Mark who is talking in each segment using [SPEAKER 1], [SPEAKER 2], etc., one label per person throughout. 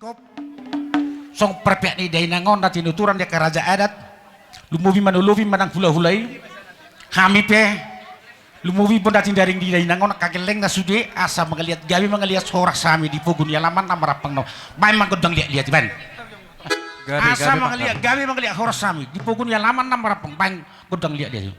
[SPEAKER 1] Kop song perpek ni day nangon na tinuturan dia keraja adat lumuwi manang hula-hulai kami pe lumuwi pun dating daring di day nangon kageleng na sude asa mengeliat gawi mengeliat sorak sami di pugun yalaman na marapang no may manggodang liat ban asa mengeliat gawi mengeliat sorak sami di pugun yalaman na marapang may godang liat dia.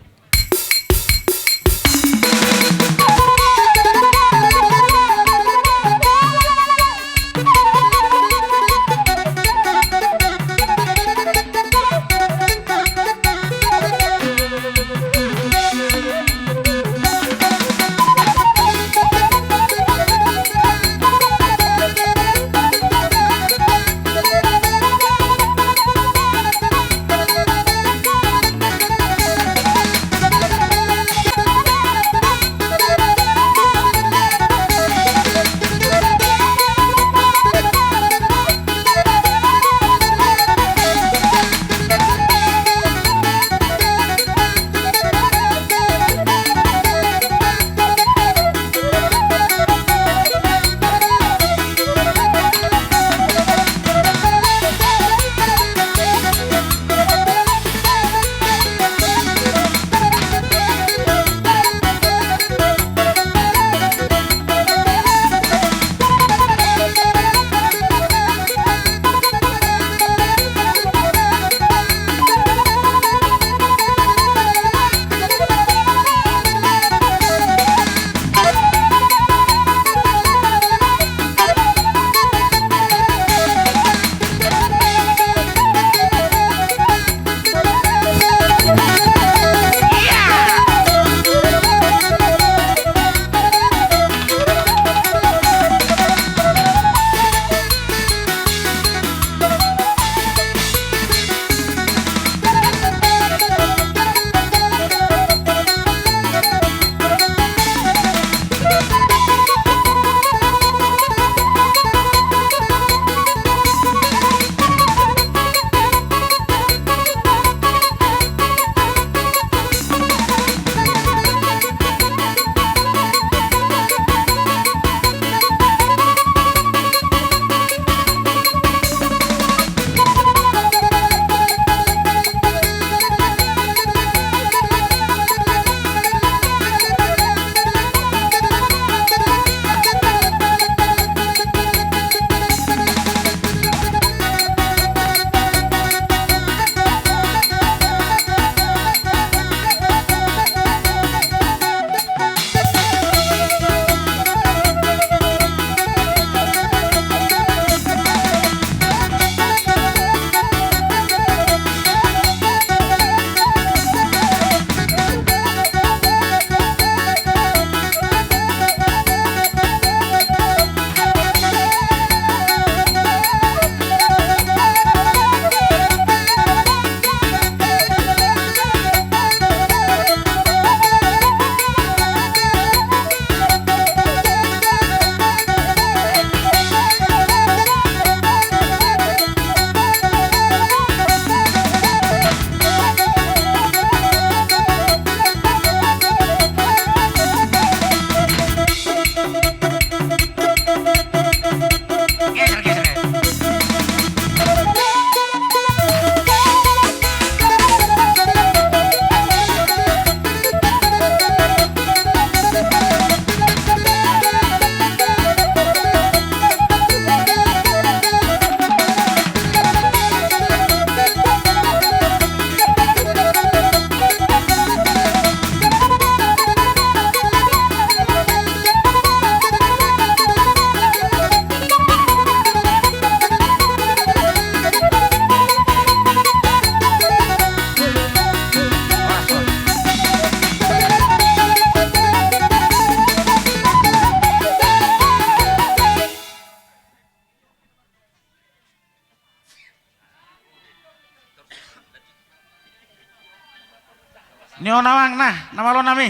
[SPEAKER 1] Nyo nawang nah, nama lo nami.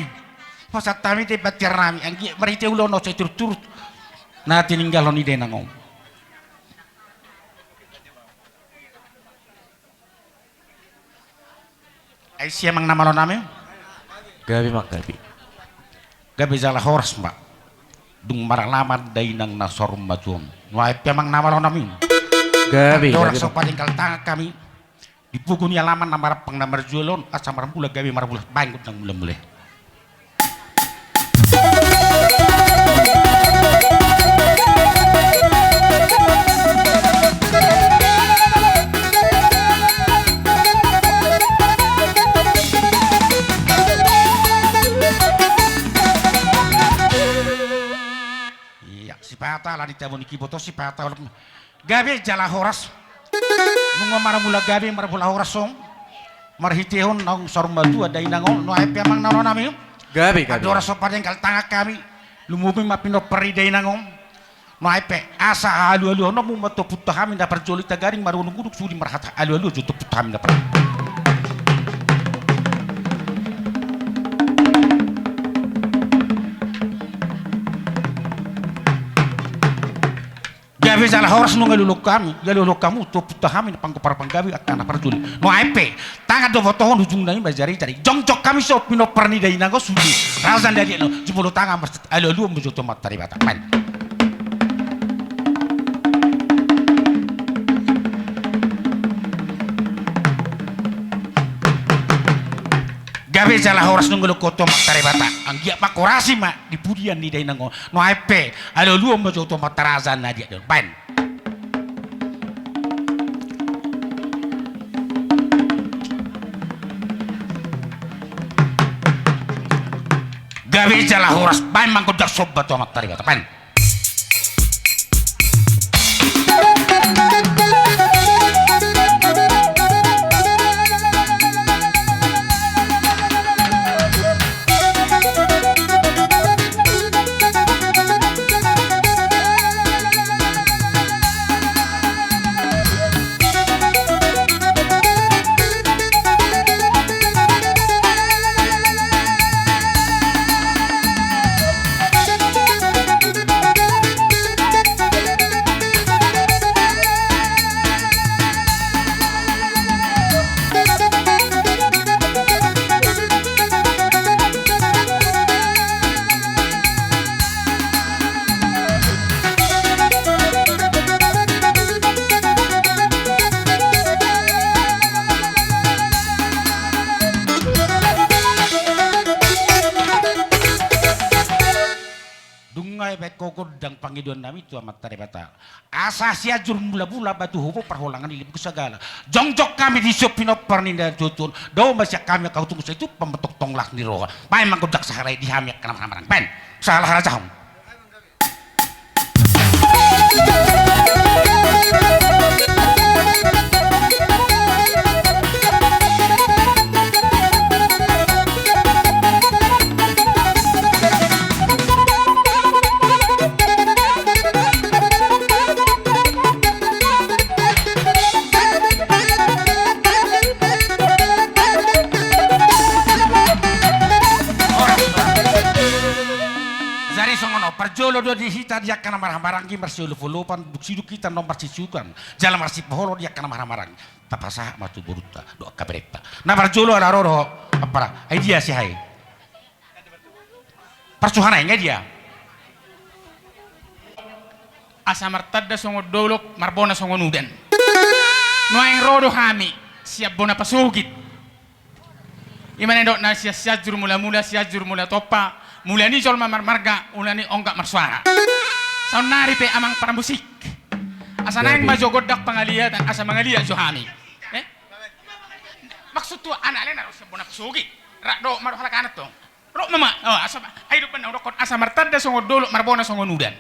[SPEAKER 1] Pasat tami te batir nami, anggi merite ulo no cetur turut. Na tininggal ni de nangong. Ay siya mang nama lo nami?
[SPEAKER 2] Gabi mak gabi.
[SPEAKER 1] Gabi jala horas mbak. Dung maralaman day nang nasorum majuan. Wai piamang nama lo nami.
[SPEAKER 2] Gabi,
[SPEAKER 1] Orang
[SPEAKER 2] gabi,
[SPEAKER 1] sok patinggal tangan kami. Dipuguni alaman namar pang namar jualon asa marambula gabi marambula bangut nang mulai. Iya, si pata lah ditabon ikiboto si pata. Gabi jala horas. Nungo maramula gabi marabula horas song. Marhitihon nang sormadu ada inangon no ay piamang nanon nami.
[SPEAKER 2] Gabi, gabi.
[SPEAKER 1] Adora sopan yang kaltanga kami. Lumubing mapino peri day nangong. No ay pe asa alu-alu no mo matoputta kami na perjoli tagaring marunong guduk sudi marhata alu-alu juto putta kami na per. Gabi salah horas nung galulok kamu to putta kami na pangkopar panggabi at tanah perjoli. No ay pe tanga do botohon ujung nang bajari cari jongjok kami so pino perni day nango sudi. Razan dari no jebolo tanga alu-alu mo juto matari batapan. Gabi salah horas nunggu koto matare bata anggia makorasi mak di pudian di dai nango no ape alo luo mo joto matarazan na dia ban Gabi salah horas ban mangko dak sob bato matare bata ban kodang pangiduan nami tu amat tare bata asasi ajur mula-mula batu hubo perholangan di lipu segala jongjok kami di sopino perninda jutun do masya kami kau tunggu itu pembetok tonglah di roha main mangkodak saharai di hamiak kenam hamarang pen salah raja hong Perjolo do di hita dia kana marah-marangi marsiulu fulupan buksidu kita nomor sisukan jalan marsi poholo dia kana marah-marangi tapasa matu buruta do kabreta na perjolo ada roro apa ai dia si hai persuhana enggak dia
[SPEAKER 3] asa martadda songo dolok marbona songo nuden no ang rodo hami siap bona pasugit imane dok na siajur mula-mula siajur mula topa mulani jol marga ulani onggak marsuara saunari pe amang para musik asa nang majogodak pangaliat asa mangalia johami maksud tu anak lain harus bona pasugi rakdo maru halakanat to ro mama oh asa ay do pan rokot asa martadda songo dolo marbona songo nudan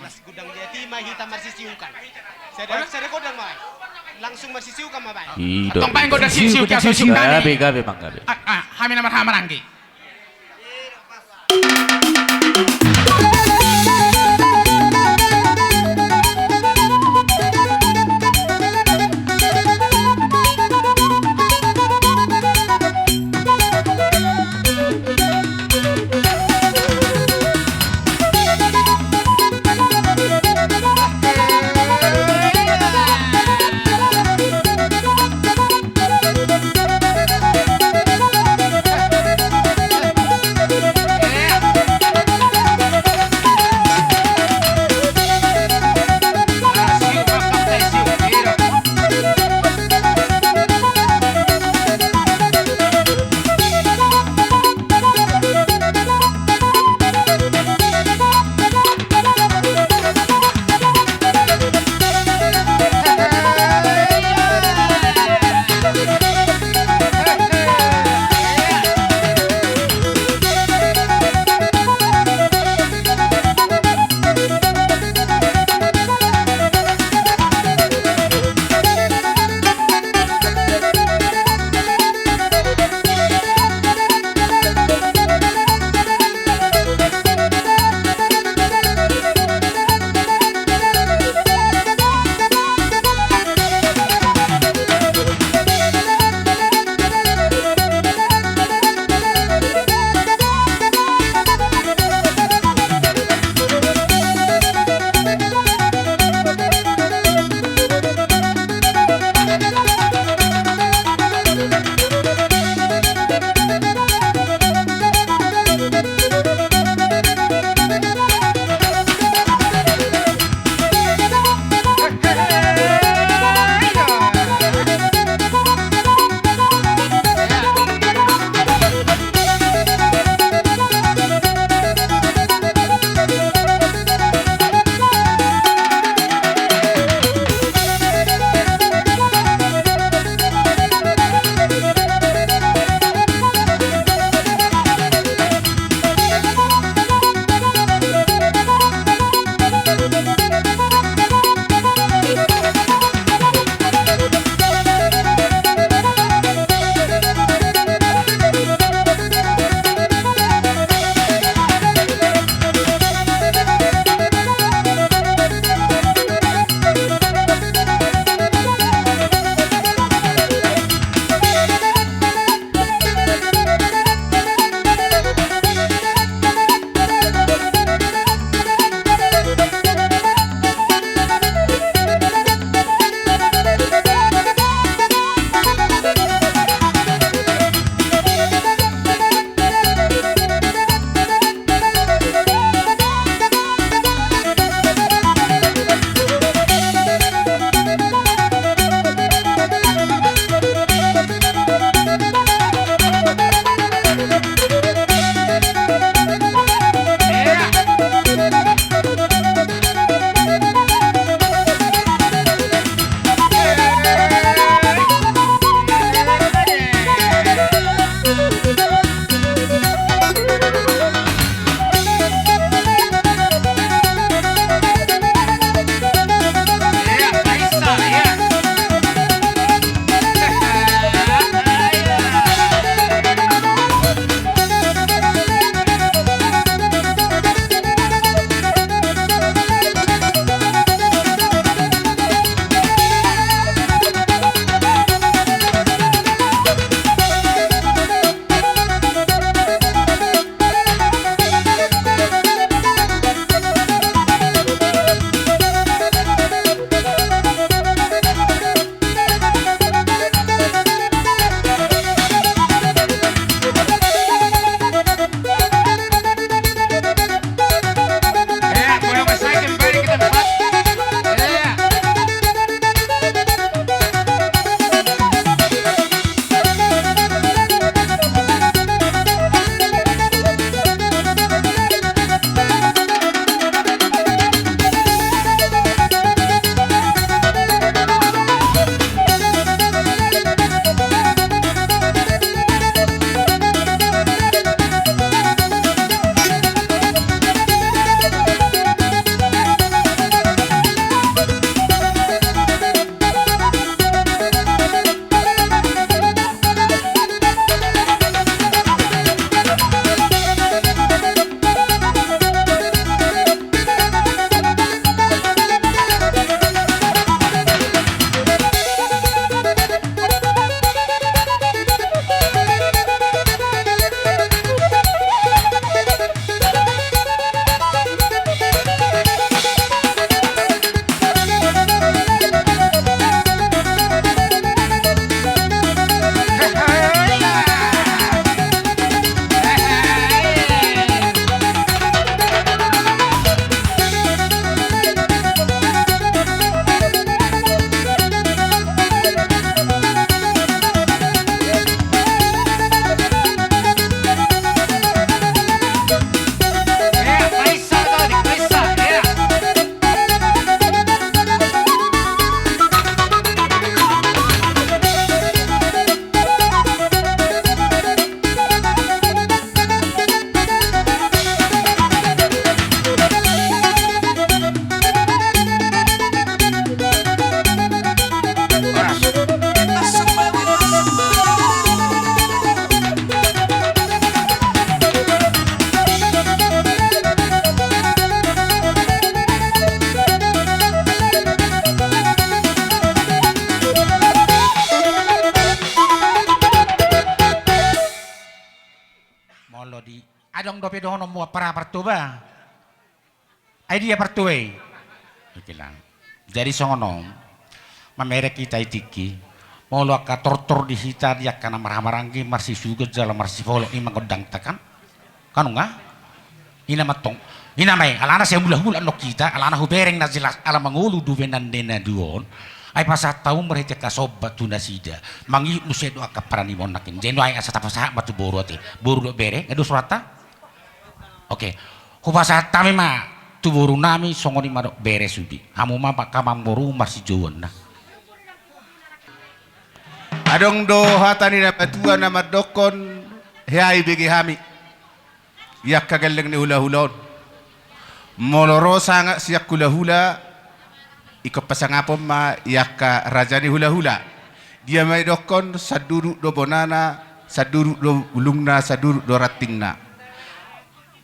[SPEAKER 4] mas gudang jati mah hitam marsisiukan saya kodang mah langsung marsisiukan mah bay
[SPEAKER 3] tong paeng godak siu ka siu
[SPEAKER 2] gabi gabi bang gabi
[SPEAKER 3] hami namar hamaranggi
[SPEAKER 1] adong dope dono mo para partuba. Ay dia partuwe. Ikilang. Jadi songono mamere kita itiki molo ka tortor di hita dia kana marhamaranggi marsi suga jala marsi folo imang godang takan. Kanu nga? Ina matong. Ina may alana saya mula-mula no kita alana hubereng na jelas ala mangulu duwenan dena duon. Ay pasat tau mereka kasobat tuna sida mangi musedo akaparani monakin jeno ay asa tapasa batu boru ati boru do bere edu surata oke hubasa tami ma tu boru nami songoni madok bere sudi hamu ma pak kamam boru masih jauhan nah
[SPEAKER 5] adong do hatani na patua nama dokon heai begi hami yak kageleng ni hula-hulon moloro sanga siak hula-hula iko pasangapom ma yaka rajani hula-hula dia may dokon saduru do bonana saduru do ulungna saduru do ratingna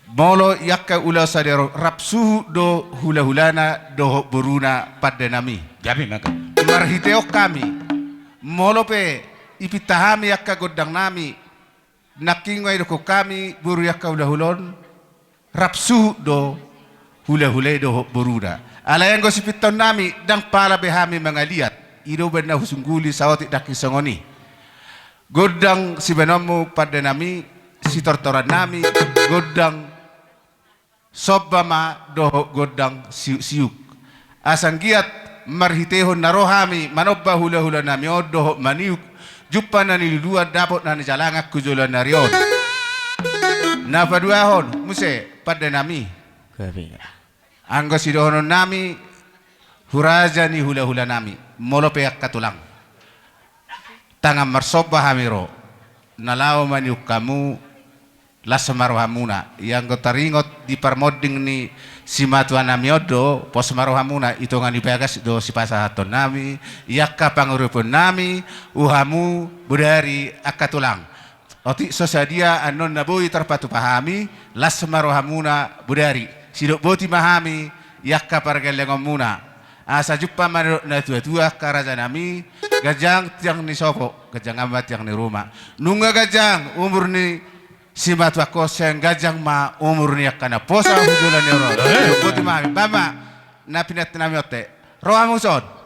[SPEAKER 5] molo yaka ula sadero rapsu do hula-hulana do buruna padenami
[SPEAKER 1] gabi maka
[SPEAKER 5] marhiteo kami molo pe ipitahami yaka godang nami nakingway do ko kami buru yaka hula-hulon rapsu do hula-hulay do buruna alayan go sipiton nami dang pala behami mga liat iro ben na husungguli sa otik daki songoni godang si benomu pada nami si tortoran nami godang sobama do godang siuk asang giat marhitehon narohami manobba hula-hula nami odo maniuk juppa na niluluan dapot na nijalangak kujulan narion na paduahon muse pada nami
[SPEAKER 2] Gabi.
[SPEAKER 5] anggo sidohonon nami huraja ni hula-hula nami molo peyak katulang tangan marsoba hamiro nalaw maniuk kamu lasamaro hamuna yang go taringot di parmoding ni si matuan nami odo pos maro hamuna itu ngani pegas do si pasahaton nami yakka pangurupun nami uhamu budari akatulang oti sosadia anon nabui terpatu pahami lasamaro hamuna budari sidok boti mahami yakka pargelengom muna asa juppa manurut na tua-tua karaja nami gajang tiang ni sopo gajang amat yang ni rumah nunga gajang umur ni si matua koseng gajang ma umur ni yakana posa hujulan ni ro boti mahami bama na pinat nami ote roha muson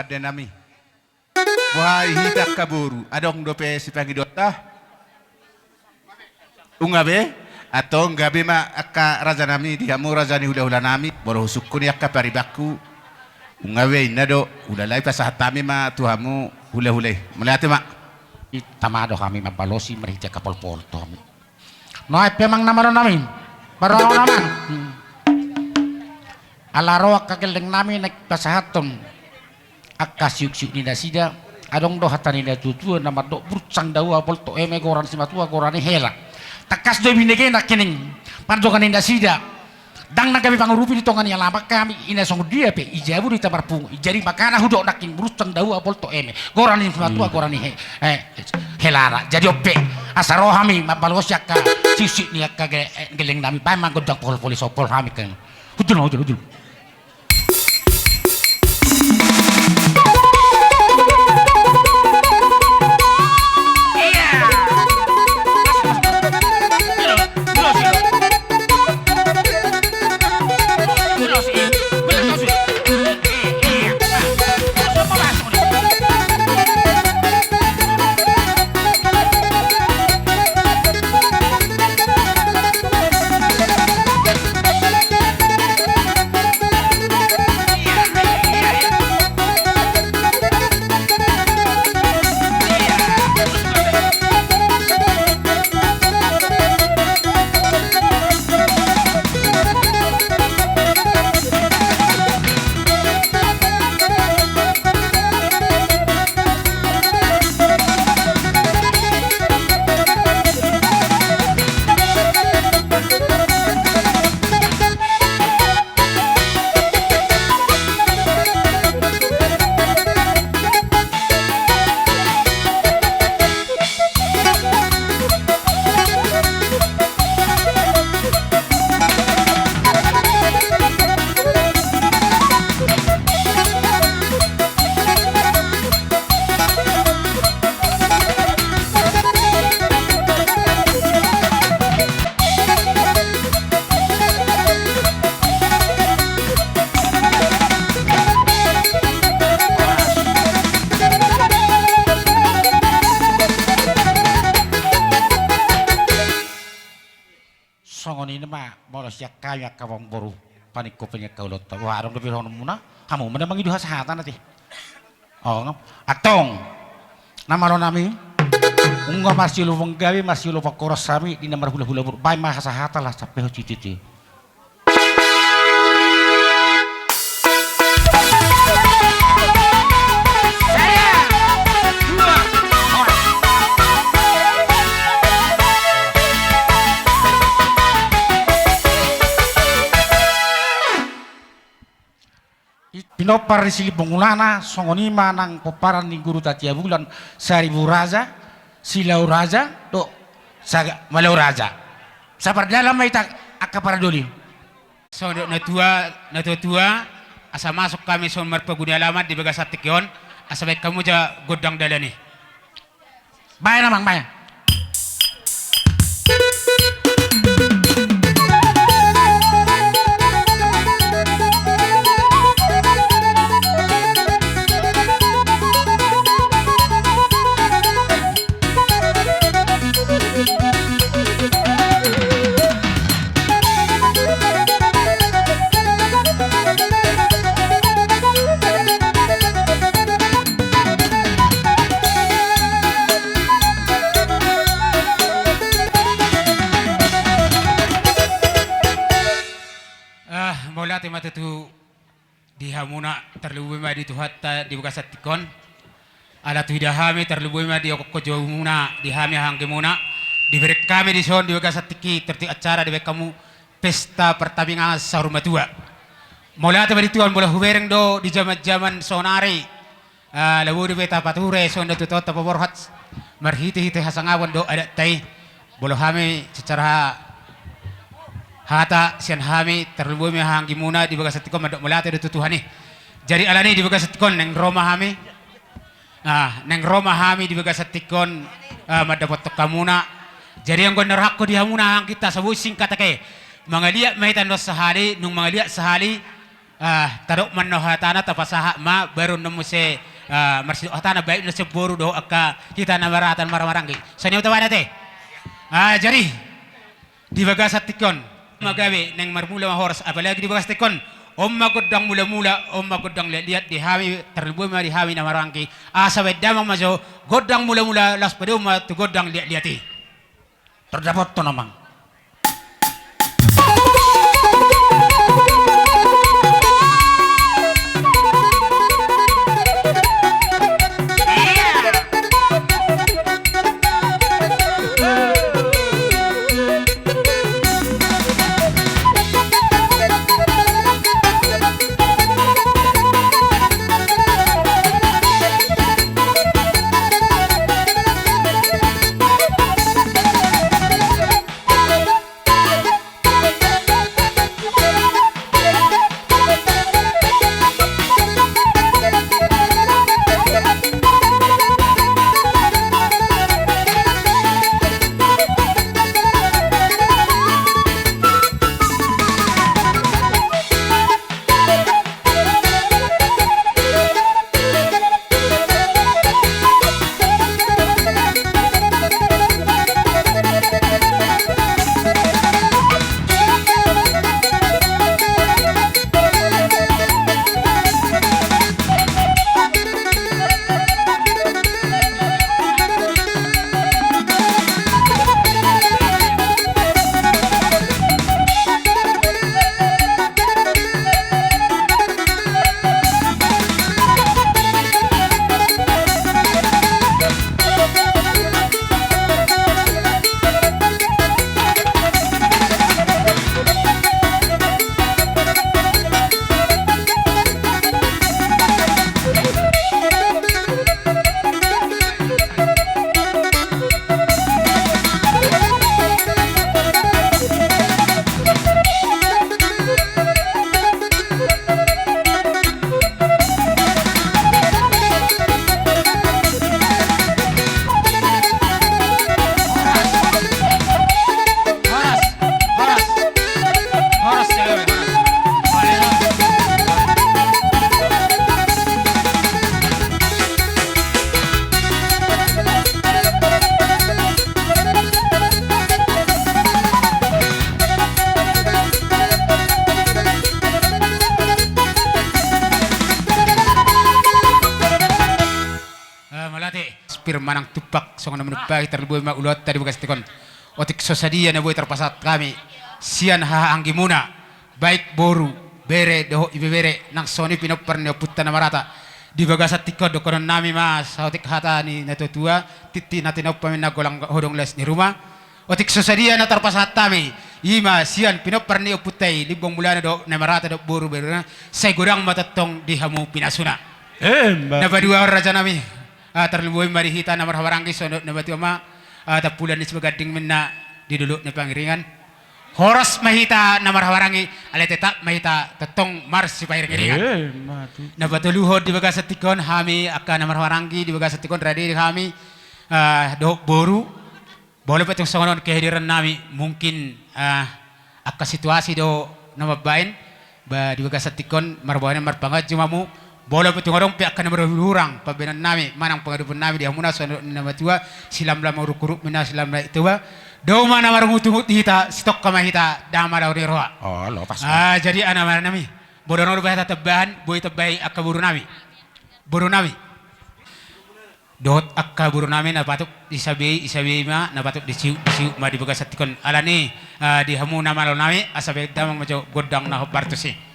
[SPEAKER 5] madde nami. Wahai hitak kaburu, adong dope si pangidota. Ungabe atau ngabe ma akka raja nami dihamu raja ni hula nami boro husukuni akka paribaku. Ungabe inado ulalai pasahatami ma tuhamu hula. Melihat mak.
[SPEAKER 1] Tamado kami mabalosi merija kapal porto kami. Noy pemang namaro namin. Barang naman. Alaro kageleng nami nek pasahaton. Akka siuk-siuk ni nasida adong do hatani na tutua nama do burcang dawa polto eme goran si matua gorani hela. Takas do binege nak kening. Panjokan inda sida. Dang na kami pangurupi di tongan yang lama kami ina song dia pe ijabu di tabar pung ijari makana hudok nakin burcang dawa polto eme gorani si matua gorani helara. Jadi ope asaro kami mabalos yakka sisi ni yakka geleng nami pa manggodang pol sopol kami kan. Hudul. Siya kaya kawang boru paniko punya kaulot warung lebih orang muna kamu mana mangi duha sehatan nanti atong nama lo nami unga masih lu menggawe masih lu pakoras sami di nomor hula bay mah sehatan lah sampai cici. Pinopar di sili pengulana songonima nang peparan di guru tatia bulan 1000 raja silau raja do saga malau raja sapar dalam maita akka para doli
[SPEAKER 3] So na tua asa masuk kami son marpaguni alamat di Bagasatikyon asa baik kamu ja godang dalani.
[SPEAKER 1] Bayar namang bayar.
[SPEAKER 3] Ati matutu dihamuna terlebih ma di tuhatta di Bagasatikon ala tu hidahami terlebih ma di okoko muna dihami hangge muna diberi kami di son di Bagasatiki terti acara di kamu pesta pertabingan sahur matua mulai ati tuan bola hubereng do di zaman sonari lawu di beta pature son do tutot tapaborhat marhiti hite hasangawan do ada tai bola hami secara hata sian hami terlebih hanggi muna di Bagasatikon madok melate do tutuhani jadi alani di Bagasatikon neng Roma hami neng Roma hami di Bagasatikon madapot kamuna jadi yang gondor hakko di hamuna hang kita sabu singkat ke mangaliat maitan dos sehari nung mangaliat sehari
[SPEAKER 6] Tarok man no hatana tapasaha ma baru nemu se marsi hatana baik no se boru do akka kita na maratan maramaranggi. Sanyo tawana te. Jadi di bagas tikon magawe neng marmula horas apalagi di bagas tikon omma godang mula-mula omma godang lihat di hawi terlebih ma di hawi na marangki asa wedamang majo godang mula-mula las pada umma tu godang lihat-lihati.
[SPEAKER 1] Terdapat to namang.
[SPEAKER 6] Manang tupak songon namun bagi terlebih ma ulot tadi bekas tikon otik sosadia na boy terpasat kami sian anggi muna baik boru bere doho ibe bere nang soni pinopar ne putta na marata di bagasat tikon do konon nami mas otik hata ni natutua titi natinop pamin na golang hodong les ni rumah otik sosadia na terpasat kami ima sian pinopar ne putai libong bulana do na marata do boru bere na say gorang matatong di hamu pinasuna na badua raja nami terlebih mari hita na marhawarangki sonot na batu ama tapulan ni sebagading minna di dulu na pangiringan horas mahita na marhawarangi ale tetap mahita tetong mars si pangiringan na batuluhod di bagas tikon hami akka na marhawarangi di bagas tikon ready kami do boru boleh petong songon kehadiran nami mungkin akka situasi do na mabain ba di bagas tikon marbawan marpangat jumamu boleh betul orang pihak kena berhurang pabenan nami manang pengadupun nami dia muna sono nama tua silam lama uruk mina silam la itu ba do mana marungutungut hita stok kama hita dama da roa
[SPEAKER 1] Oh, lo pas.
[SPEAKER 6] jadi ana mana nami bodono bahata tebahan boy tebai akka buru nami dot akka buru nami na patuk isabi ma na patuk disiu ma di begas tikon alani di hamu nama lo nami asabe damang majo godang na bartusi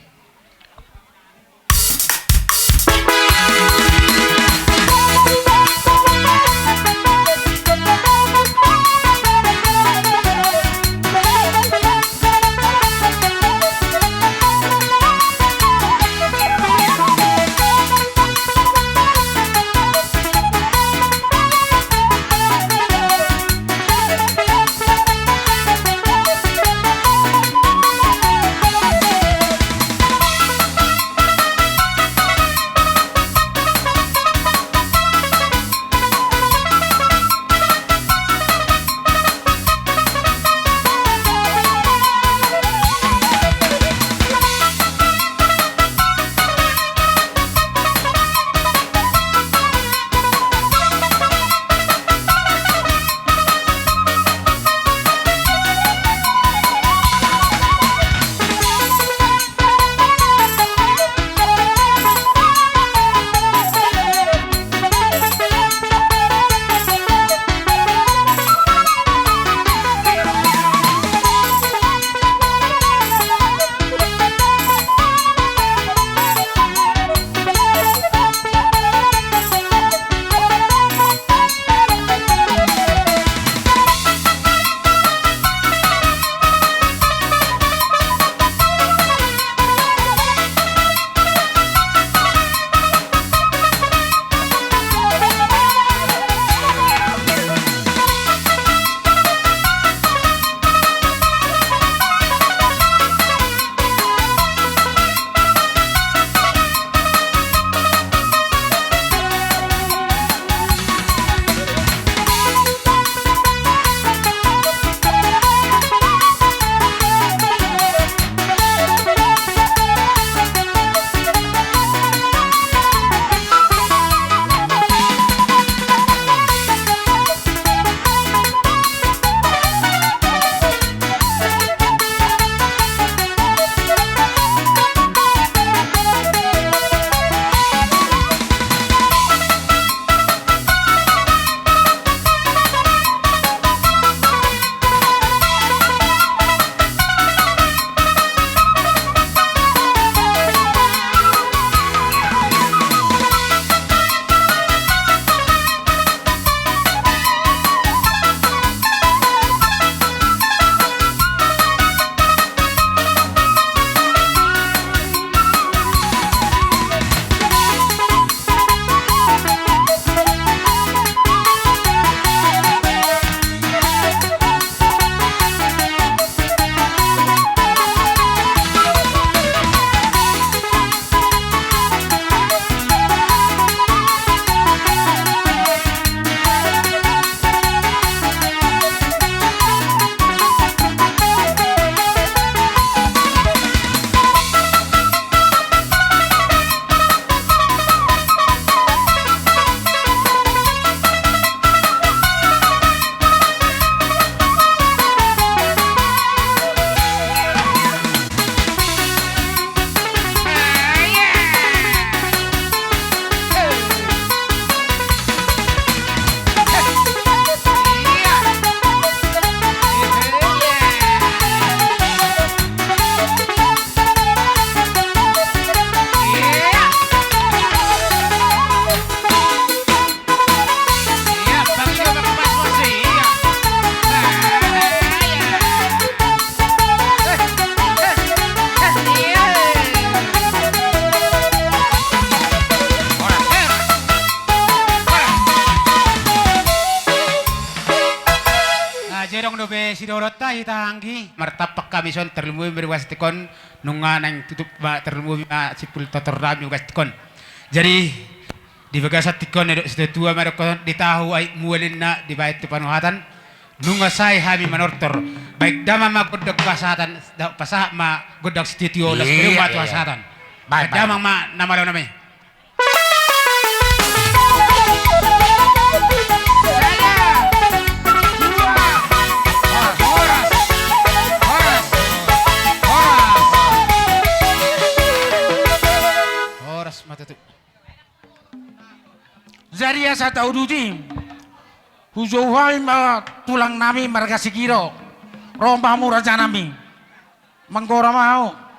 [SPEAKER 6] Jerong dobe si dorota hita anggi. Martapak kami son terlumui berwas tikon nunga nang tutup terlumui sipul totor rami ugas tikon. Jadi di bagasat tikon edok sudah tua mereka ditahu ai mualin na di bait panuhatan nunga sai hami manortor baik dama ma godak pasatan pasah ma godak studio las
[SPEAKER 1] Iya,
[SPEAKER 6] berumah
[SPEAKER 1] iya.
[SPEAKER 6] pasatan.
[SPEAKER 1] Baik, baik.
[SPEAKER 6] Dama ma nama lawan namanya. Horas mata tu.
[SPEAKER 1] Zaria sa tauduti. Hujauhai ma tulang nami marga sikiro. Romba muraja nami. Menggora mau.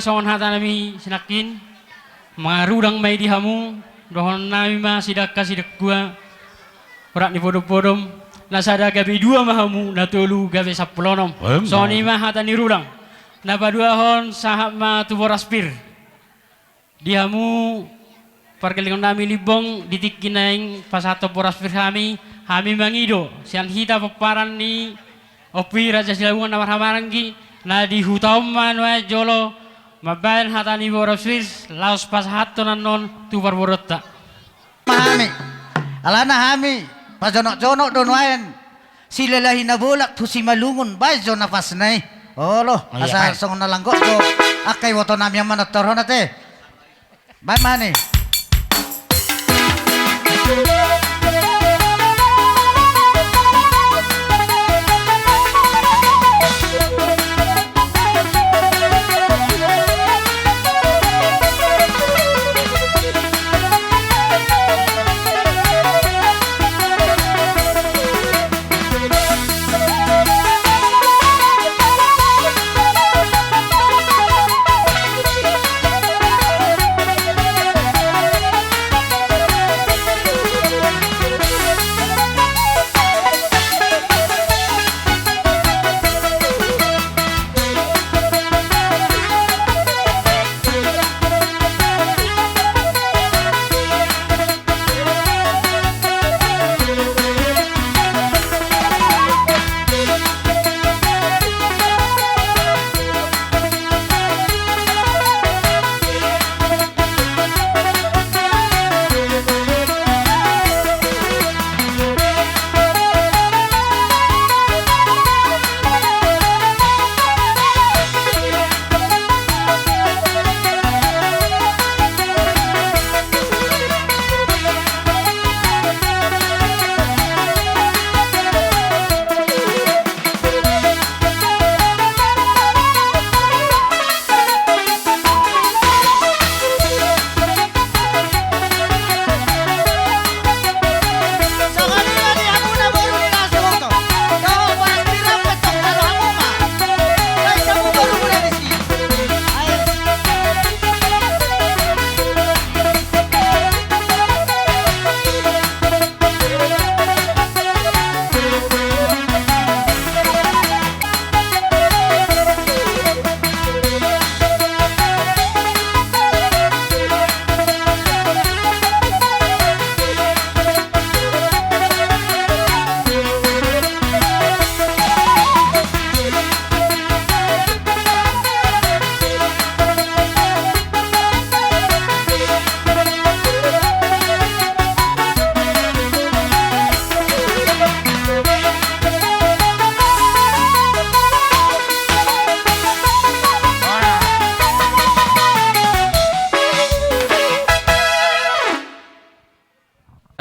[SPEAKER 7] songon hata nami sinakin marudang may dihamu dohon nami ma sidak gua ora ni bodom-bodom nasada gabi dua mahamu natulu gabi saplonom soni ma hata ni rudang napadua hon sahab ma tuboraspir dihamu parkelingon nami libong ditikinaing pasato boraspir kami mangido sian hita paparan ni opi raja silawungan namar hamaranggi na di hutauman wa jolo mabayan hatani boraspir laos pasahato nanon tu barborota
[SPEAKER 8] mahami alana hami pajonok-jonok don waen silalahi na bulak tu si malungun bajo na pasnay olo asa song nalanggo ko akay woto nami ang manatorho nate bay mani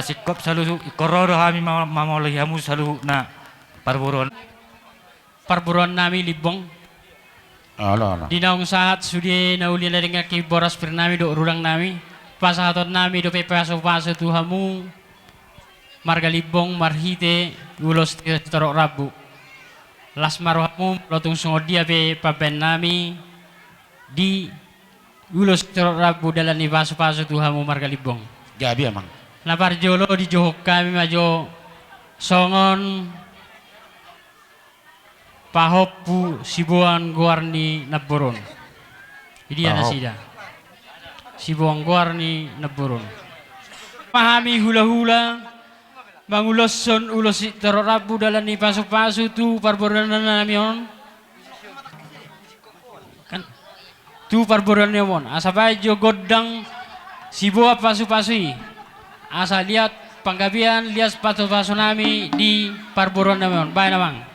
[SPEAKER 7] sikop salu kororo kami mamolihamu salu na parburon nami libong dinaung saat sudi nauli na dengan ki boraspir nami do rurang nami pasahaton nami do pepaso tuhamu marga libong marhite ulos torok rabu las marohamu lotung sungodia pe paben nami di ulos torok rabu dalam ni paso tuhamu marga libong
[SPEAKER 1] gabi emang
[SPEAKER 7] napar jolo di johok kami majo songon pahopu sibuan guarni naboron ini ana sida sibuan guarni naboron pahami hula-hula banguloson ulos teror rabu dalam ni pasu-pasu tu parboran namion kan tu parboran namon asabai jo godang sibuan pasu-pasui asa lihat panggabian lihat pasu-pasu nami di parboran namion baik namang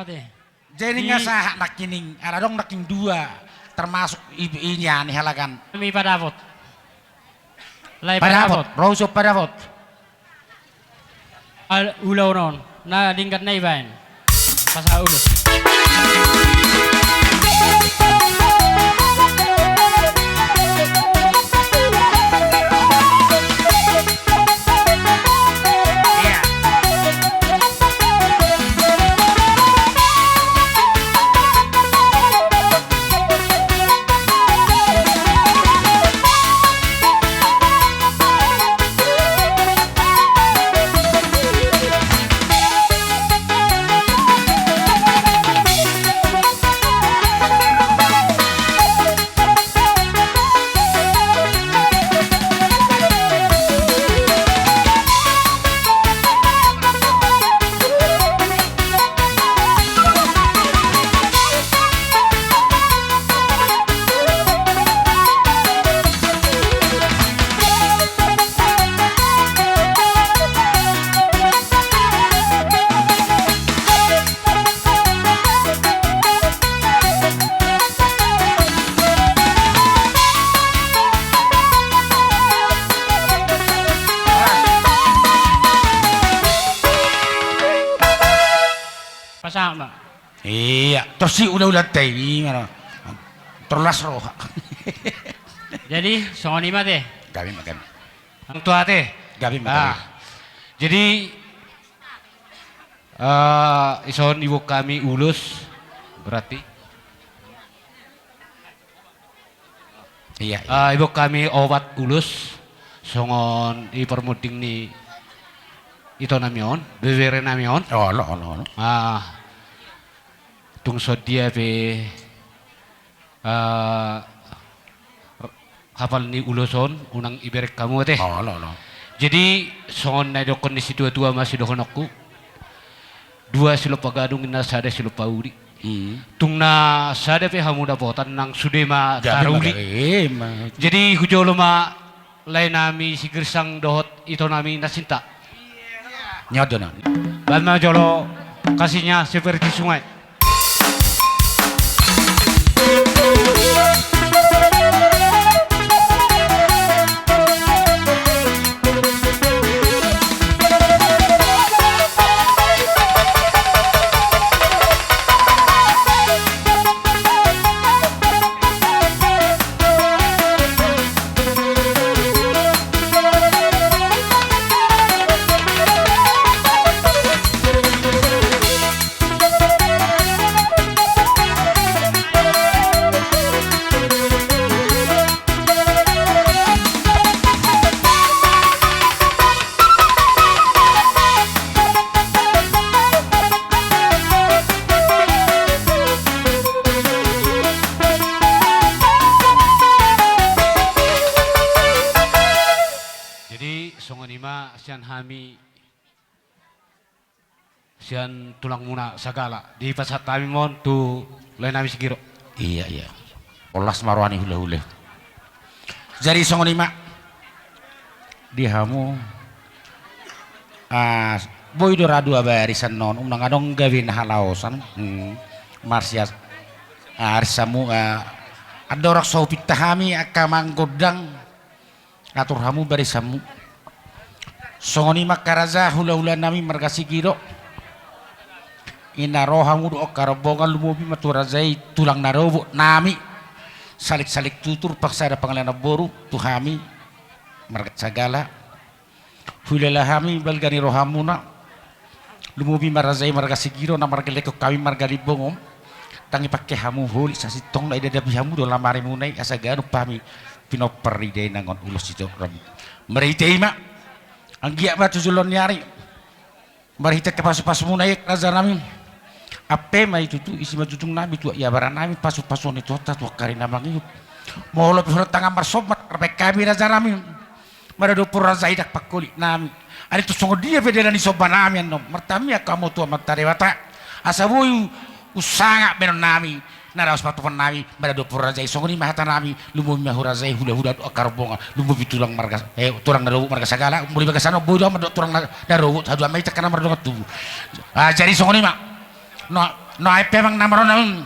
[SPEAKER 7] mati.
[SPEAKER 1] Jadi
[SPEAKER 7] Di-
[SPEAKER 1] nggak sah nakining, ada dong naking dua, termasuk ibu ini nih halakan.
[SPEAKER 7] Kami padapot. Lai
[SPEAKER 1] Padapot,
[SPEAKER 7] padapot.
[SPEAKER 1] Roso padapot.
[SPEAKER 7] Ulaw non. Na dingkat na ibain. Pasa ulo.
[SPEAKER 1] Iya.
[SPEAKER 7] Pasama.
[SPEAKER 1] Iya, terus si udah teh ini mana? Terlas roh.
[SPEAKER 7] Jadi songon ima teh.
[SPEAKER 1] Kami makan.
[SPEAKER 6] Ang tua teh.
[SPEAKER 1] Kami makan.
[SPEAKER 6] Jadi ison ibu kami ulus berarti
[SPEAKER 1] Iya. Iya.
[SPEAKER 6] ibu kami obat ulus songon i permuting ni ito namion bebere namion
[SPEAKER 1] Oh, lo.
[SPEAKER 6] tungsod dia pe hafal ni uluson unang iberek kamu teh.
[SPEAKER 1] Oh, lo.
[SPEAKER 6] Jadi songon na do kondisi dua masih do honokku. Dua silo pagadung na sada silo pauri. Tung na sada pe hamuda botan nang sudema taruli. Jadi hujolo ma lain nami si gersang dohot ito nami nasinta.
[SPEAKER 1] Nyodo na.
[SPEAKER 6] Balma jolo kasihnya seperti sungai. Sian hami sian tulang muna sagala di pasat kami mon tu lain nami sigiro.
[SPEAKER 1] Iya. Olas marwani hula-hula. Jadi songon lima di hamu boy do radu abarisan non unang adong gawin halausan marsias arsamu adorak sopit tahami akamang godang atur hamu barisamu songoni makaraza hula-hula nami margasi giro inarohamu do karabongan lumubi maturazai tulang narobo nami salik-salik tutur paksa ada panggilan boru tuhami margat sagala hulala hami balgani rohamuna lumubi marazai margasi giro na margaleko kami margali bongom tangi pakai hamu holi sasitong na idadabi hamu do lamari munai asagano pami pinoperi day nangon ulos itu merite ima ang giya ba tuzulon nyari marita kepasu-pasu munai raza nami ape mai tutu isi majutung nabi tu ya baran nami pasu-pasu ni tuata tu kari namang iup moholo pihoro tangan marsob marpek kami raza nami marado pur raza idak pakuli nami ari tu songo dia bedela ni soba nami no martami kamu tu matarewata asabu usanga benon nami naraos patupan nami marado pur raza songo ni mahata nami lumumi mahuraza hula-hula akarbonga lumumi tulang marga turang narobu marga sagala muri bagasano bodo mardo turang narobu hadu amai takana mardo tu jadi songo ni ma no No ay pemang namaro namun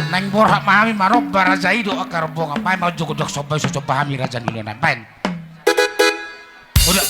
[SPEAKER 1] nang borhak mahami maro barazai do akar bonga pai mau jugo dok sobai so pahami raja nilo na pain. Udah.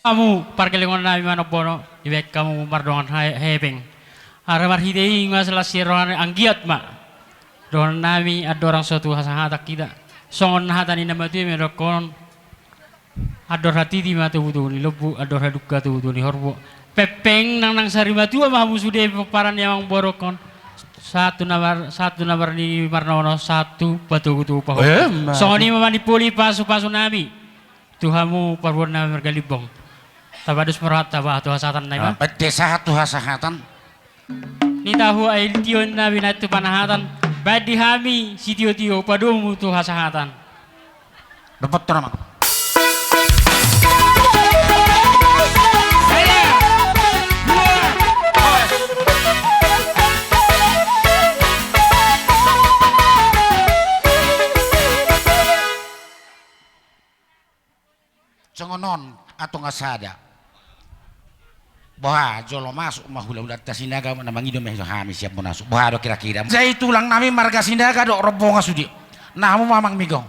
[SPEAKER 7] Kamu parkelingon nami manok bono ibek kamu mardongan hebeng. Aramar hidei masalah sirohan anggiat ma. Don nami ada orang suatu hasahatak kita. Songon hatan ina matu merokon. Ador hati di matu butuh ni lebu ador haduka tu butuh ni horbo. Pepeng nang sari matu ama musude paran yang borokon. Satu nabar ni marnono satu batu butuh paho. Songon ni manipuli pasu nami. Tuhamu parwarna mergalibong. Tabadus merawat tabah tu hasatan nai mah.
[SPEAKER 1] Desa tu hasatan.
[SPEAKER 7] Ni tahu ail tion nabi natu panahatan. Badi hami si tio padumu tu hasatan.
[SPEAKER 1] Dapat terang. atau nggak sada bah jolo masuk mah hula-hula tasinaga namang idom yang kami siap masuk bah do kira-kira saya tulang nami marga sinaga do robo ngasudi namu mamang migong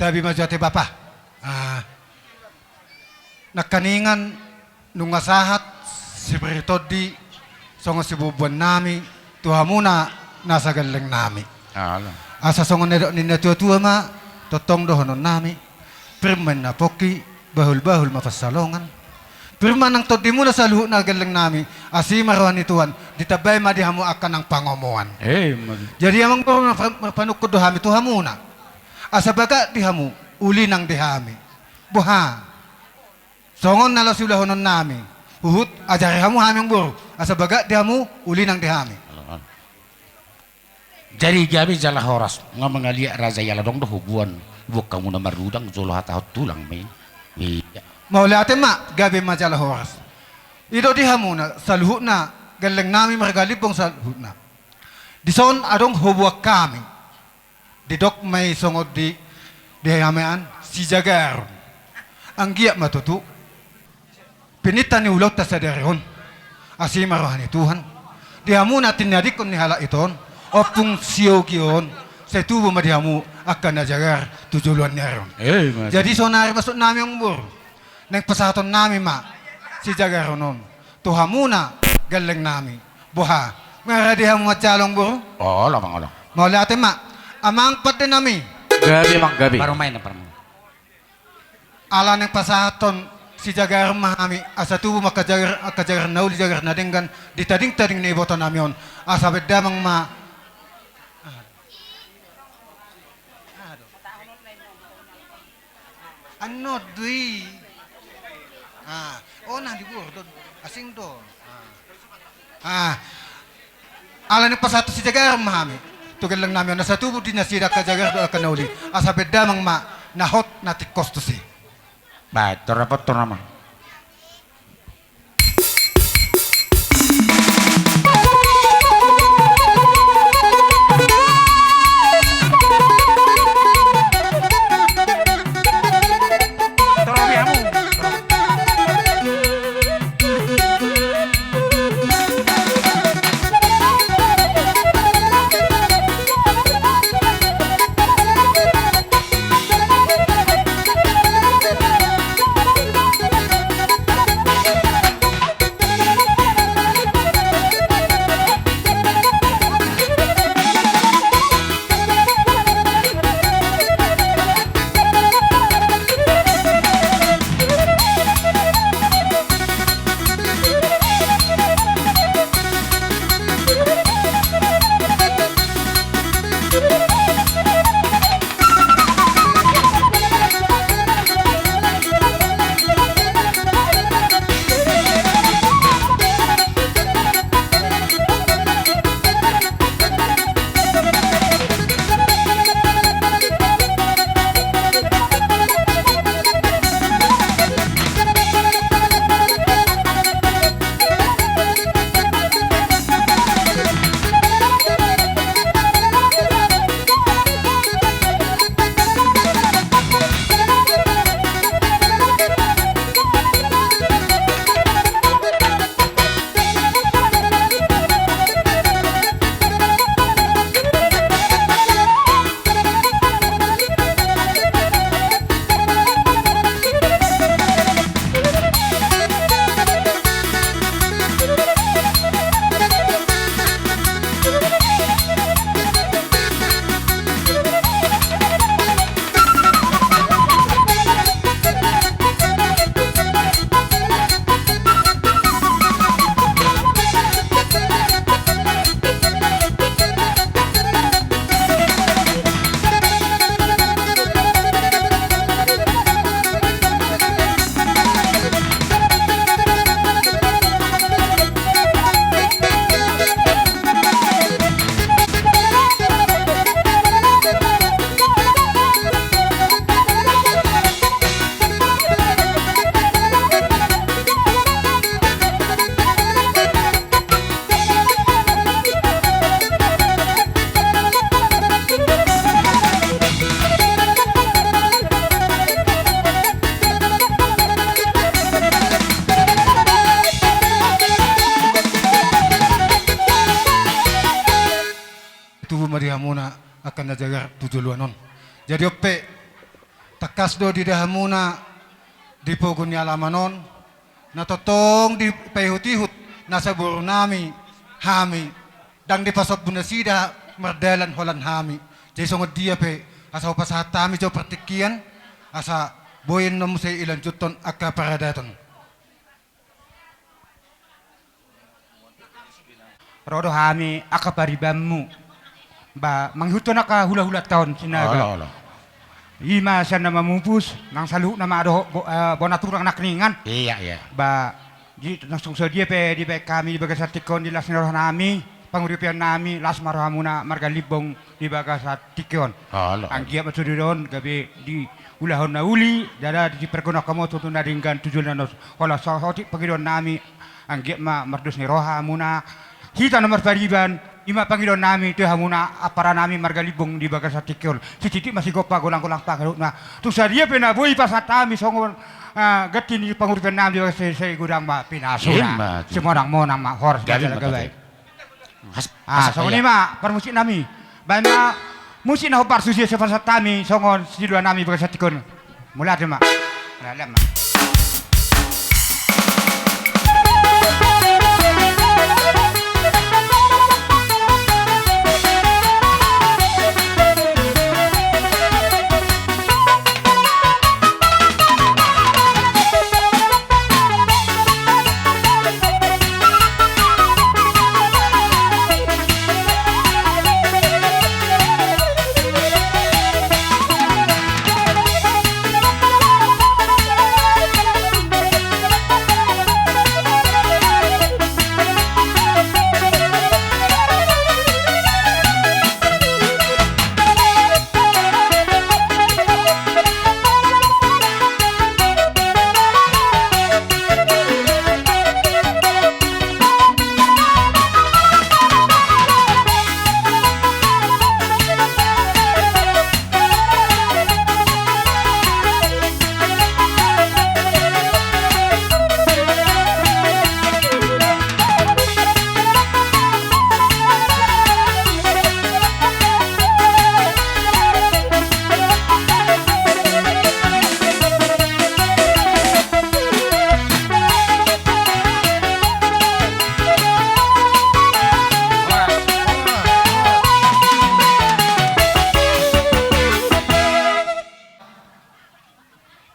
[SPEAKER 9] Satabi majate bapa. Nakaningan nung asahat si Beritodi songo si bubuan nami tuhamuna nasa galing nami. Asa songo nedok ninna tua-tua ma totong dohonon nami. Firman na poki bahul-bahul mapasalongan. Firman ng todi mula sa luho na galing nami asi maruhan ni Tuhan ditabay madihamu akan ng pangomoan. Jadi amang baro panukod dohami tuhamuna. Asa baga dihamu uli nang dihami buha songon nala sulahonon nami uhut ajari hamu haming buru asa baga dihamu uli nang dihami
[SPEAKER 1] jadi gabi jala horas nga mengalia raja yala dong do hubuan buk kamu na marudang jolo hatahot tulang main
[SPEAKER 9] mauli ate ma gabi majala horas ido dihamu na saluhut na galeng nami margalipong saluhut na dison adong hubuak kami didok may songod di hamayaan si Jagar ang giyak matutu pinitan ni ulot ta sa derihon asi marohan ni Tuhan dihamu natin nadikon ni hala iton opung siyo giyon sa tubo madihamu akan na Jagar tujuluan niyaron jadi sonari masuk nami ang bur nagpasaton nami ma si Jagar non tuhamu na galing nami buha maradihamu macalong bur
[SPEAKER 1] lamang
[SPEAKER 9] mauli ate ma amang pati nami
[SPEAKER 2] Gabi mang gabi.
[SPEAKER 1] parang main na parang
[SPEAKER 9] ala ng pasahaton si Jagar mahami asa tubo makajagar nauli jagar nadinggan ditading-tading na iboto namin yon asa bedamang ma ano dui na di bur asing do ala ng pasahaton si Jagar mahami tugal lang namin na sa tubo din na sira kajagar do kanauli asa bedamang ma nahot na tikos to si
[SPEAKER 1] baik terdapat nama
[SPEAKER 9] akan najagar tujuluanon. Jadi ope takas do di dahamuna di pogun ni alamanon natotong di payhut-ihut nasa buru nami hami dang di pasok bunasida merdalan holan hami. Jadi songod dia pe asa pasatami jo pertikian asa boyen nom say ilan juton akka paradaton.
[SPEAKER 6] Rodo hami akaparibammu ba manghuto na ka hula-hula taon sinaga. Ima siya na mamupus nang salu na maado bonaturang nakningan.
[SPEAKER 1] Iya.
[SPEAKER 6] Ba di nangsungso dia pe di pe kami di bagasatikon di lasnero nami panguripian nami las marhamuna margalibong di bagasatikon. Ang giya matsudiron gabi di ulahon na uli dada di pergono kamo tutun na ringgan tujuan na hola sa hoti pagidon nami ang giya mardus ni roha muna hita nomor pariban ima pangilon nami tu hamuna apara nami margalibong di bagasatikon si titik masih gopa golang-golang pagarut na tu sadia pena boy pasatami songon gatin di panguripian nami saya gudang ma pinasura semua orang monang ma hor gawai songon ima permusik nami bana musik na hopar susi sepasatami songon sidua nami bagasatikon mulai ma lalam ma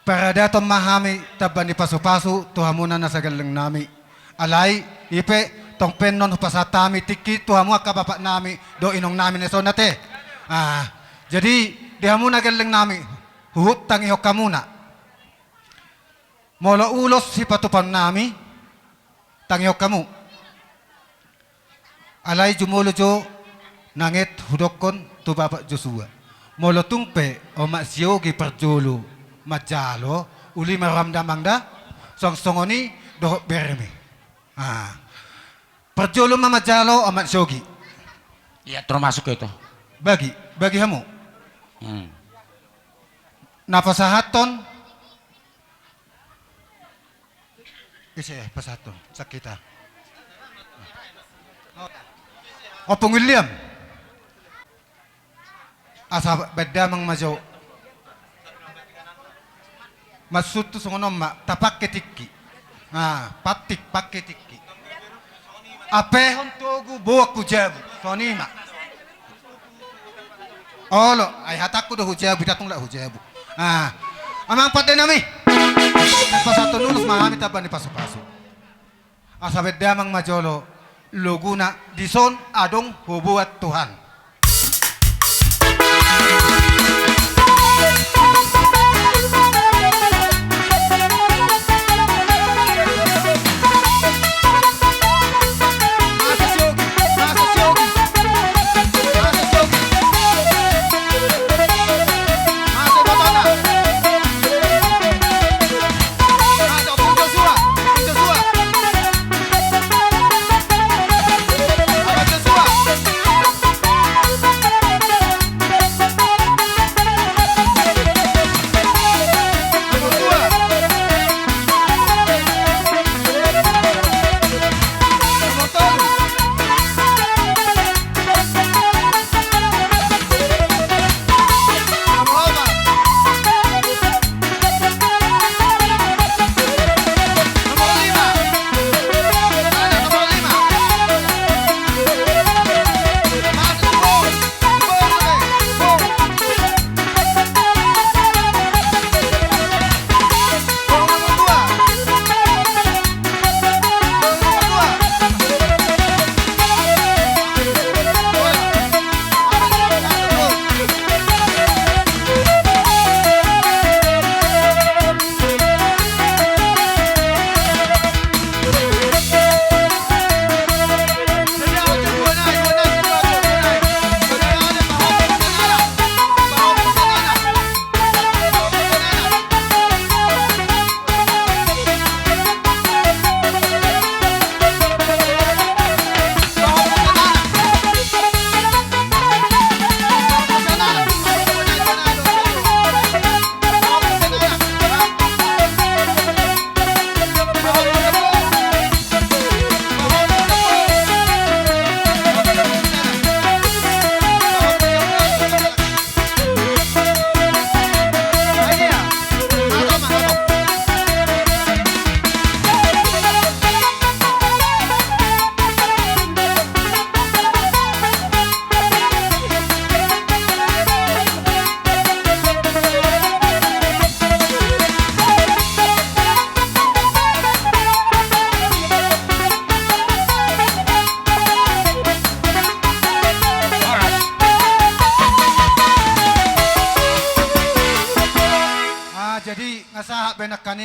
[SPEAKER 6] Paradaton mahami taban di pasu-pasu tuhamuna nasa galang nami. Alay, ipe, tong pennon pasatami tiki tuhamu akabapak nami do inong nami neso nate. Jadi dihamuna galang nami huhut tangi hokamuna. Molo ulos si patupan nami tangi hokamu. Alay jumulo jo nangit hudokon tu bapak Joshua. Molo tungpe o masyogi perjulu. Majalo uli maramdamang da song-songoni do bermi. Perjolo mamajalo amat sogi.
[SPEAKER 1] Iya termasuk itu.
[SPEAKER 9] Bagi kamu. Napasahaton. Isi pasahaton sakita. Opong William. Asa bedamang majo. Masud tu songonom ma tapak ketiki, patik ketiki. Ape hontogu buak kujabu, sonima. Olo, ay hatakku do hujabu, datung lah hujabu. Amang pada nami. Pasatu lulus mahami taban di pasu-pasu. Asabet damang majolo, luguna dison adong hubuat Tuhan.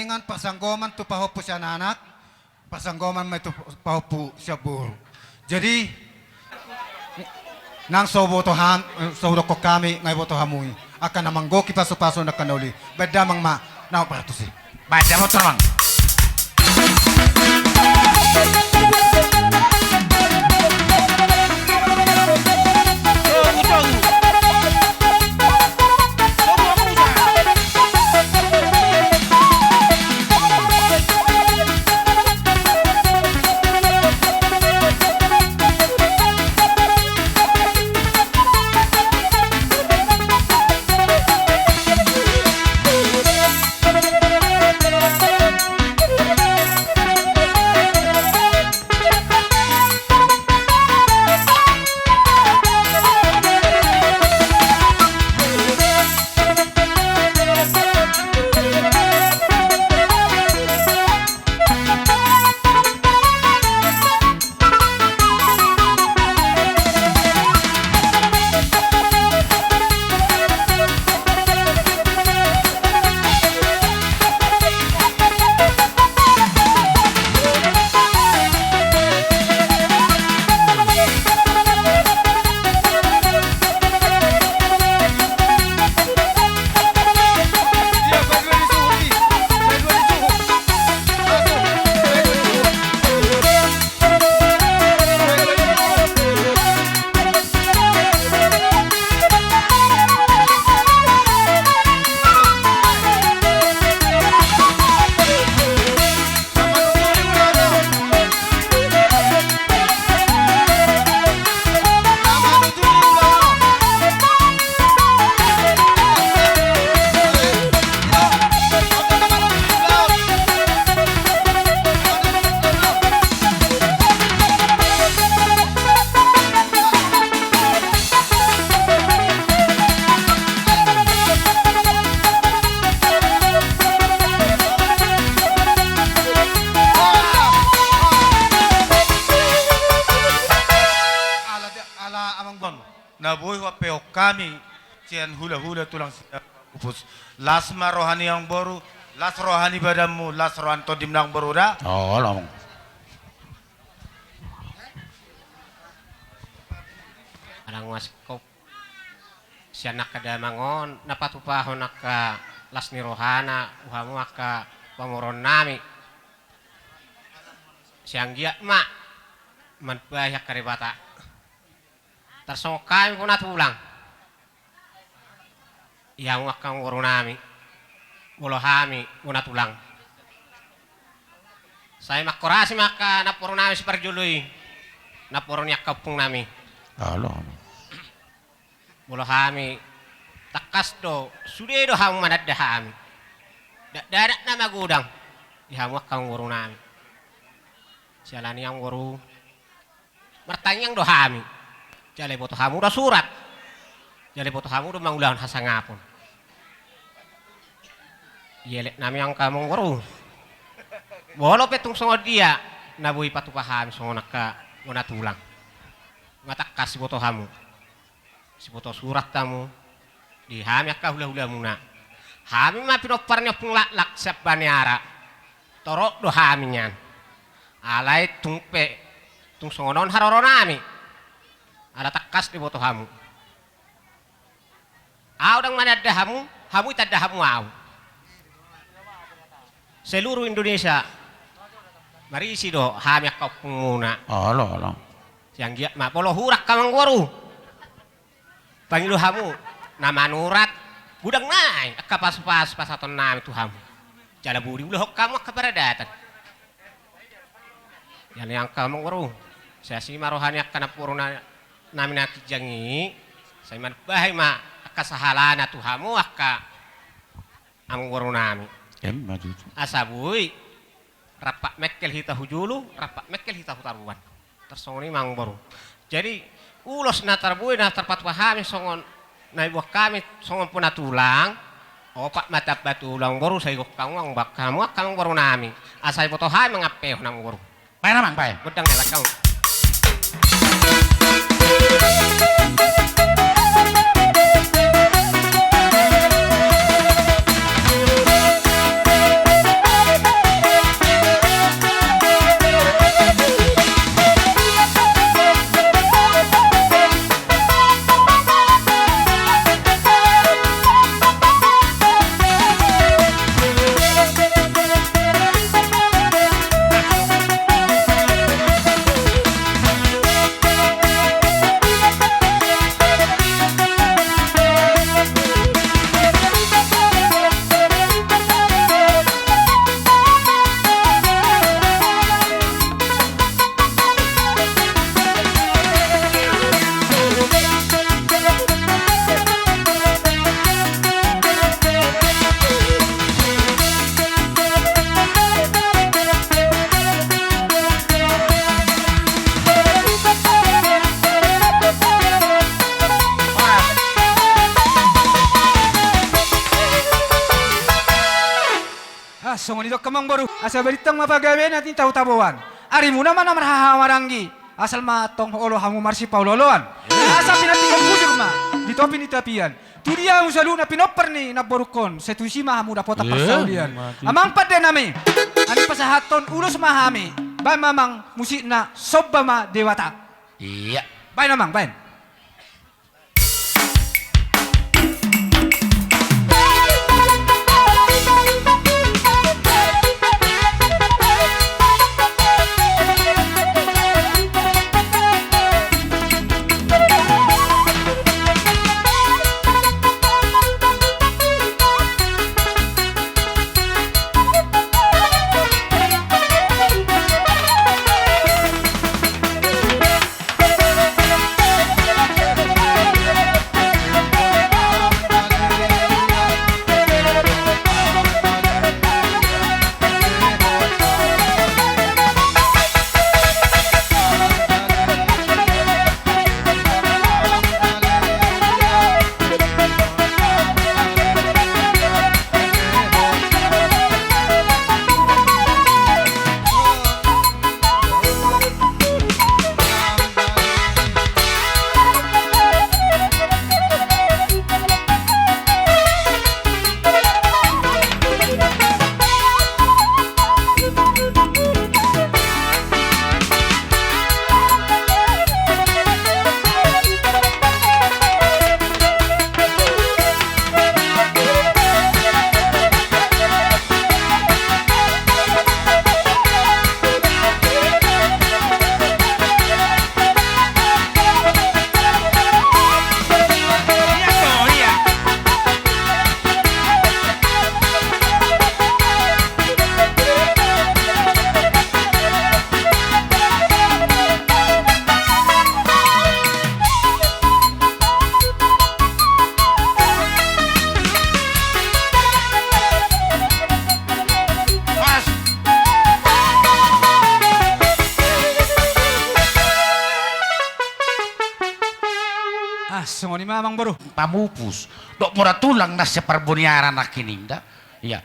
[SPEAKER 9] Daningan pasanggoman tu pahopu siya anak, pasanggoman may tu pahopu siya buru. Jadi, nang soboto ko kami ngay boto hamui akan namanggo kita paso na kanuli beda mang ma na operatusi
[SPEAKER 1] Baca motor bang.
[SPEAKER 10] Nabuhi wa peo kami cian hula-hula tulang upus lasma rohani yang baru las rohani badamu las rohan to dimnang baru dah
[SPEAKER 1] Oh, lomong.
[SPEAKER 4] Alang waskop siya nakadamangon napatupahon naka las ni rohana uhamu aka pamoron nami siyang giat ma manpayak karibata tersong kami pun natulang yang wakang waro nami mulo hami pun natulang saya makorasi maka napuro nami si parjului napuro niya kapung nami mulo hami takas do sudah do hamu manad da hami dadak na magudang ihamu wakang waro nami sialani yang waro martanyang do hami jale boto hamu udah surat jale boto hamu udah mangulahan hasangapun yelek nami yang kamu waru bolo petung songo dia nabui patu paham songo naka mona tulang ngatak kasih boto hamu si boto surat tamu di hami akka hula-hula muna hami ma pinoparnya penglak siap baniara torok do haminyan alai tungpe tung songo non haroro nami ada takas di boto hamu. Au dang mana ada hamu itu ada hamu au. Seluruh Indonesia, mari isi do hami kau penguna.
[SPEAKER 1] Allah.
[SPEAKER 4] Yang dia mak polo hurak kamang waru. Pangilu hamu, nama nurat, gudang naik, pas pasaton nami tu hamu. Jala budi ulah kamu kepada datang. Yang kamu waru, saya si marohani akan puruna nami nak jangi saya man bahai ma kasahalana tu hamu akka amu waru nami asabui rapak mekel hita hujulu rapak mekel hita hutaruan tersongoni mang baru jadi ulos na tarbui na terpat pahami songon na ibu kami songon puna tulang opak mata batu ulang baru saya gok kamu bak kamu waru nami asai foto hai mengapeh nang baru
[SPEAKER 1] Pai namang pai.
[SPEAKER 4] Bedang elak kau.
[SPEAKER 9] kamang baru asa beritang mapagawe natin tahu-tabuan. Ari mo naman naman hahawaranggi. Asal matong olo hamu marsi pauloloan. Asa pinatikan kudur ma. Dito pinitapian. Tu dia ang salo na pinoper ni na borukon. Sa tusima hamu dapat persaudian. Amang pade nami. Ani pasahaton ulos mahami. Ba mamang musik na sobba ma dewata.
[SPEAKER 1] Iya.
[SPEAKER 9] Bay namang, bay. Sungo ni mamang baru.
[SPEAKER 1] Pamupus. Dok mura tulang na sa parbunyaran na kininda. Iya.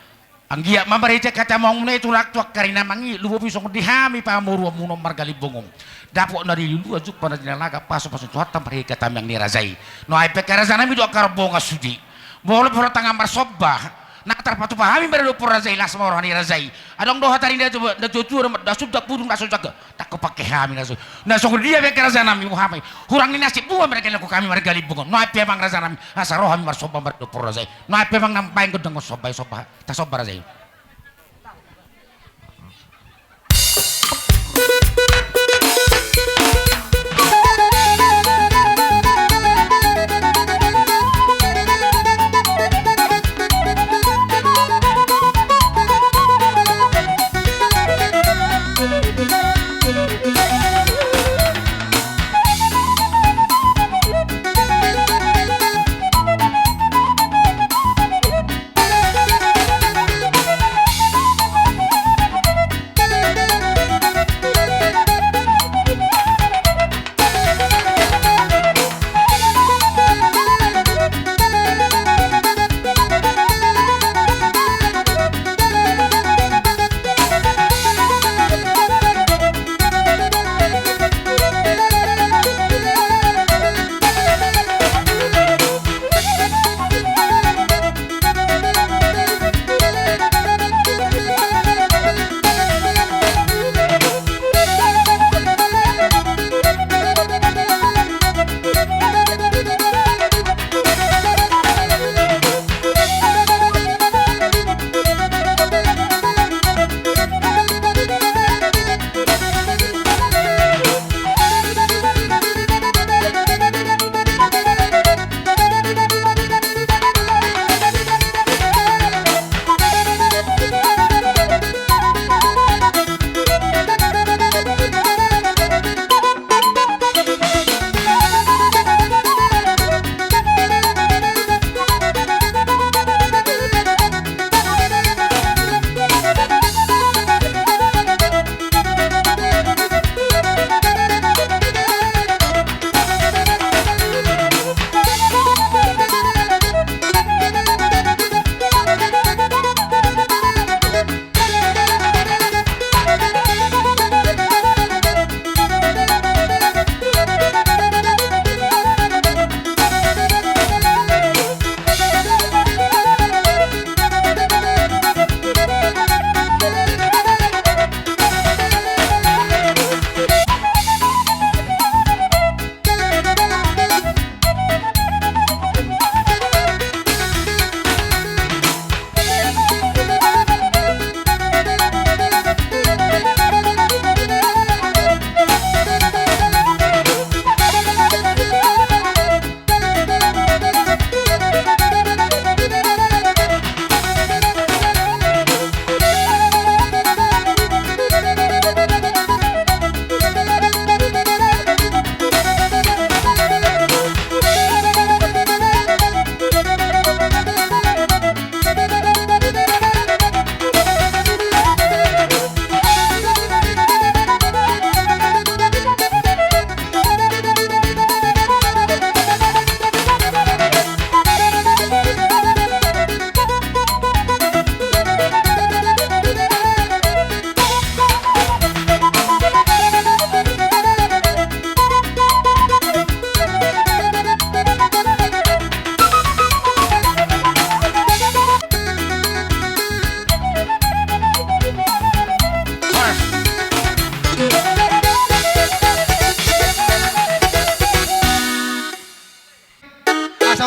[SPEAKER 1] Ang giya mamarita kata mong na itulak tuak karina mangi. Lububi song dihami pamuru muno margalibungom. Dapo na rilulu ajuk pa na dinalaga paso-paso tuhat tampari kata yang nirazay. No ay pekarazana mi do akarbonga sudi. Boleh pura tangga marsobah. Nak terpatu pahami baru pura razay las moro ni razay. Adong doha tari na jujur da sudah pudung naso jaga. Tak kepake hami naso. Naso dia pekarazana mi muhamai. Hurang ni nasib buah mereka laku kami margalibungom. No ay pemang razana mi asaro hami marsobah baru pura razay. No ay pemang nampain ko dengo sobay sobah. Ta sobah razay.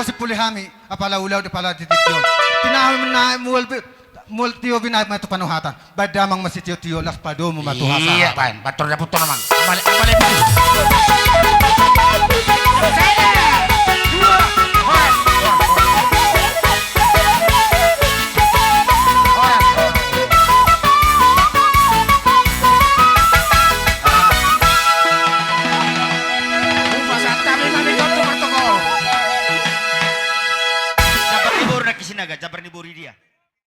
[SPEAKER 9] Tinaw si puli hami, apala ulaw di pala titikyon. Tinaw na mul tiyo binay mo ito panuhatan. Badamang masitiyo-tiyo las pado mo matuhasa.
[SPEAKER 1] Iya, pan. Batur na puto naman. Balik.